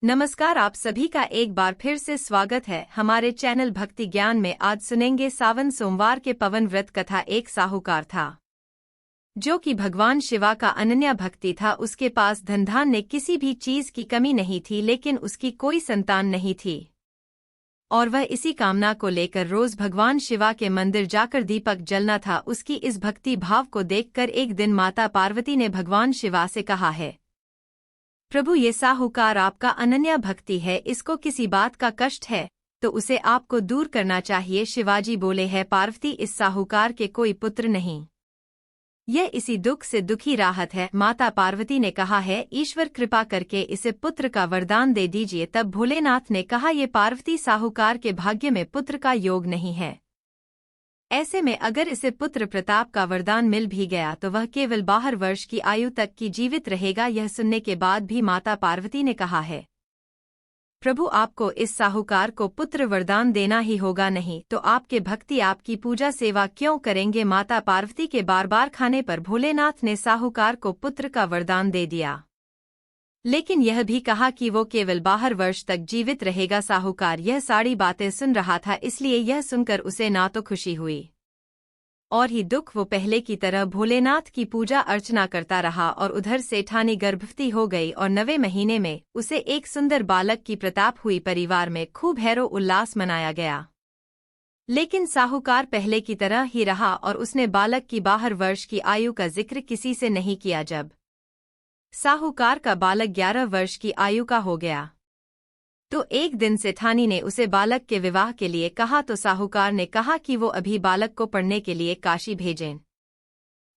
नमस्कार, आप सभी का एक बार फिर से स्वागत है हमारे चैनल भक्ति ज्ञान में। आज सुनेंगे सावन सोमवार के पवन व्रत कथा। एक साहूकार था जो कि भगवान शिवा का अनन्य भक्ति था। उसके पास धन धान्य किसी भी चीज की कमी नहीं थी, लेकिन उसकी कोई संतान नहीं थी और वह इसी कामना को लेकर रोज भगवान शिवा के मंदिर जाकर दीपक जलना था। उसकी इस भक्ति भाव को देखकर एक दिन माता पार्वती ने भगवान शिवा से कहा है, प्रभु, ये साहूकार आपका अनन्य भक्ति है, इसको किसी बात का कष्ट है तो उसे आपको दूर करना चाहिए। शिवाजी बोले, है पार्वती, इस साहूकार के कोई पुत्र नहीं, यह इसी दुख से दुखी राहत है। माता पार्वती ने कहा है, ईश्वर कृपा करके इसे पुत्र का वरदान दे दीजिए। तब भोलेनाथ ने कहा, ये पार्वती, साहूकार के भाग्य में पुत्र का योग नहीं है। ऐसे में अगर इसे पुत्र प्रताप का वरदान मिल भी गया तो वह केवल 12 वर्ष की आयु तक की जीवित रहेगा। यह सुनने के बाद भी माता पार्वती ने कहा है, प्रभु, आपको इस साहूकार को पुत्र वरदान देना ही होगा, नहीं तो आपके भक्ति आपकी पूजा सेवा क्यों करेंगे। माता पार्वती के बार बार खाने पर भोलेनाथ ने साहूकार को पुत्र का वरदान दे दिया, लेकिन यह भी कहा कि वो केवल 12 वर्ष तक जीवित रहेगा। साहूकार यह सारी बातें सुन रहा था, इसलिए यह सुनकर उसे ना तो खुशी हुई और ही दुख। वो पहले की तरह भोलेनाथ की पूजा अर्चना करता रहा और उधर सेठानी गर्भवती हो गई और 9वें महीने में उसे एक सुंदर बालक की प्रताप हुई। परिवार में खूब हैरो उल्लास मनाया गया, लेकिन साहूकार पहले की तरह ही रहा और उसने बालक की 12 वर्ष की आयु का जिक्र किसी से नहीं किया। जब साहूकार का बालक 11 वर्ष की आयु का हो गया तो एक दिन सेठानी ने उसे बालक के विवाह के लिए कहा, तो साहूकार ने कहा कि वो अभी बालक को पढ़ने के लिए काशी भेजें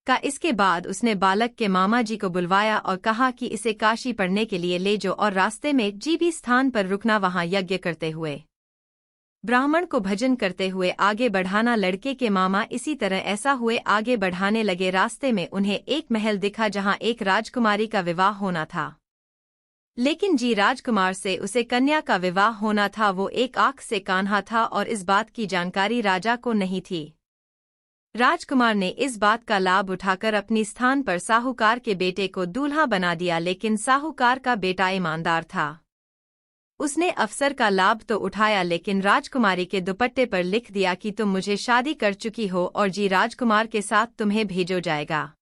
का। इसके बाद उसने बालक के मामा जी को बुलवाया और कहा कि इसे काशी पढ़ने के लिए ले जाओ और रास्ते में जी भी स्थान पर रुकना, वहां यज्ञ करते हुए ब्राह्मण को भजन करते हुए आगे बढ़ाना। लड़के के मामा इसी तरह ऐसा हुए आगे बढ़ाने लगे। रास्ते में उन्हें एक महल दिखा जहां एक राजकुमारी का विवाह होना था, लेकिन जी राजकुमार से उसे कन्या का विवाह होना था। वो एक आंख से कान्हा था और इस बात की जानकारी राजा को नहीं थी। राजकुमार ने इस बात का लाभ उठाकर अपनी स्थान पर साहूकार के बेटे को दूल्हा बना दिया, लेकिन साहूकार का बेटा ईमानदार था। उसने अवसर का लाभ तो उठाया, लेकिन राजकुमारी के दुपट्टे पर लिख दिया कि तुम मुझे शादी कर चुकी हो और जी राजकुमार के साथ तुम्हें भेजो जाएगा।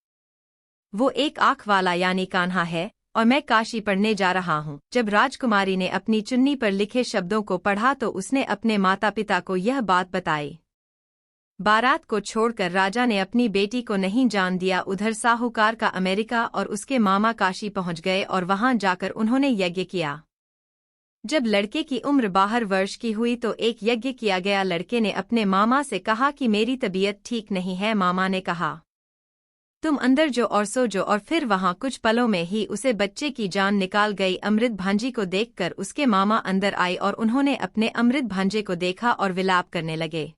वो एक आंख वाला यानी कान्हा है और मैं काशी पढ़ने जा रहा हूँ। जब राजकुमारी ने अपनी चुन्नी पर लिखे शब्दों को पढ़ा तो उसने अपने माता पिता को यह बात बताई। बारात को छोड़कर राजा ने अपनी बेटी को नहीं जान दिया। उधर साहूकार का अमेरिका और उसके मामा काशी पहुंच गए और वहां जाकर उन्होंने यज्ञ किया। जब लड़के की उम्र 12 वर्ष की हुई तो एक यज्ञ किया गया। लड़के ने अपने मामा से कहा कि मेरी तबीयत ठीक नहीं है। मामा ने कहा, तुम अंदर जो और सो जो, और फिर वहां कुछ पलों में ही उसे बच्चे की जान निकाल गई। अमृत भांजी को देखकर उसके मामा अंदर आई और उन्होंने अपने अमृत भांजे को देखा और विलाप करने लगे।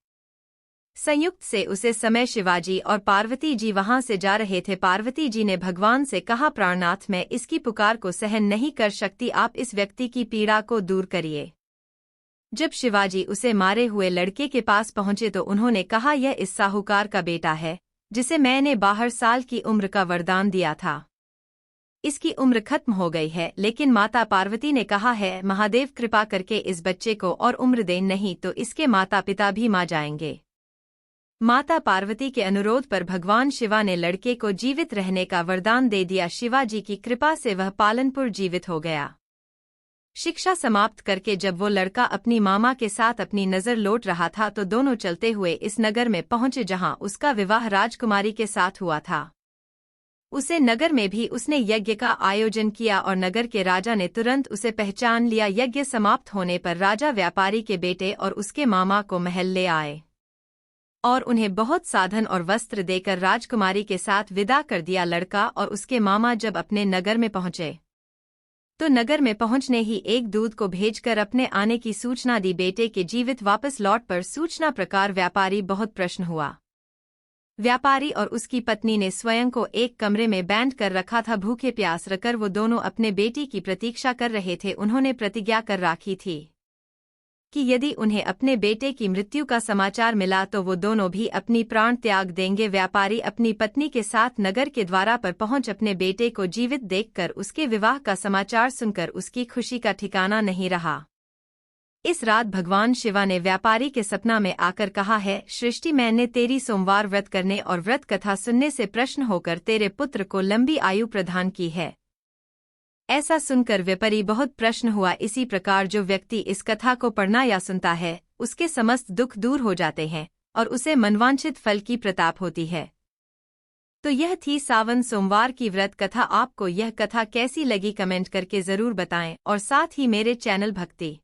संयुक्त से उसे समय शिवाजी और पार्वती जी वहां से जा रहे थे। पार्वती जी ने भगवान से कहा, प्राणनाथ, मैं इसकी पुकार को सहन नहीं कर सकती, आप इस व्यक्ति की पीड़ा को दूर करिए। जब शिवाजी उसे मारे हुए लड़के के पास पहुंचे तो उन्होंने कहा, यह इस साहूकार का बेटा है जिसे मैंने 12 साल की उम्र का वरदान दिया था। इसकी उम्र खत्म हो गई है, लेकिन माता पार्वती ने कहा है, महादेव कृपा करके इस बच्चे को और उम्र दें, नहीं तो इसके माता पिता भी मार जाएंगे। माता पार्वती के अनुरोध पर भगवान शिवा ने लड़के को जीवित रहने का वरदान दे दिया। शिवाजी की कृपा से वह पालनपुर जीवित हो गया। शिक्षा समाप्त करके जब वो लड़का अपनी मामा के साथ अपनी नज़र लौट रहा था तो दोनों चलते हुए इस नगर में पहुंचे जहां उसका विवाह राजकुमारी के साथ हुआ था। उसे नगर में भी उसने यज्ञ का आयोजन किया और नगर के राजा ने तुरंत उसे पहचान लिया। यज्ञ समाप्त होने पर राजा व्यापारी के बेटे और उसके मामा को महल ले आए और उन्हें बहुत साधन और वस्त्र देकर राजकुमारी के साथ विदा कर दिया। लड़का और उसके मामा जब अपने नगर में पहुंचे तो नगर में पहुंचने ही एक दूत को भेजकर अपने आने की सूचना दी। बेटे के जीवित वापस लौट पर सूचना प्रकार व्यापारी बहुत प्रसन्न हुआ। व्यापारी और उसकी पत्नी ने स्वयं को एक कमरे में बैंड कर रखा था। भूखे प्यास रखकर वो दोनों अपने बेटी की प्रतीक्षा कर रहे थे। उन्होंने प्रतिज्ञा कर राखी थी कि यदि उन्हें अपने बेटे की मृत्यु का समाचार मिला तो वो दोनों भी अपनी प्राण त्याग देंगे। व्यापारी अपनी पत्नी के साथ नगर के द्वारा पर पहुंच अपने बेटे को जीवित देखकर उसके विवाह का समाचार सुनकर उसकी खुशी का ठिकाना नहीं रहा। इस रात भगवान शिवा ने व्यापारी के सपना में आकर कहा है, सृष्टि मैंने तेरी सोमवार व्रत करने और व्रत कथा सुनने से प्रसन्न होकर तेरे पुत्र को लंबी आयु प्रदान की है। ऐसा सुनकर व्यापारी बहुत प्रसन्न हुआ। इसी प्रकार जो व्यक्ति इस कथा को पढ़ना या सुनता है उसके समस्त दुख दूर हो जाते हैं और उसे मनवांछित फल की प्राप्ति होती है। तो यह थी सावन सोमवार की व्रत कथा। आपको यह कथा कैसी लगी कमेंट करके जरूर बताएं और साथ ही मेरे चैनल भक्ति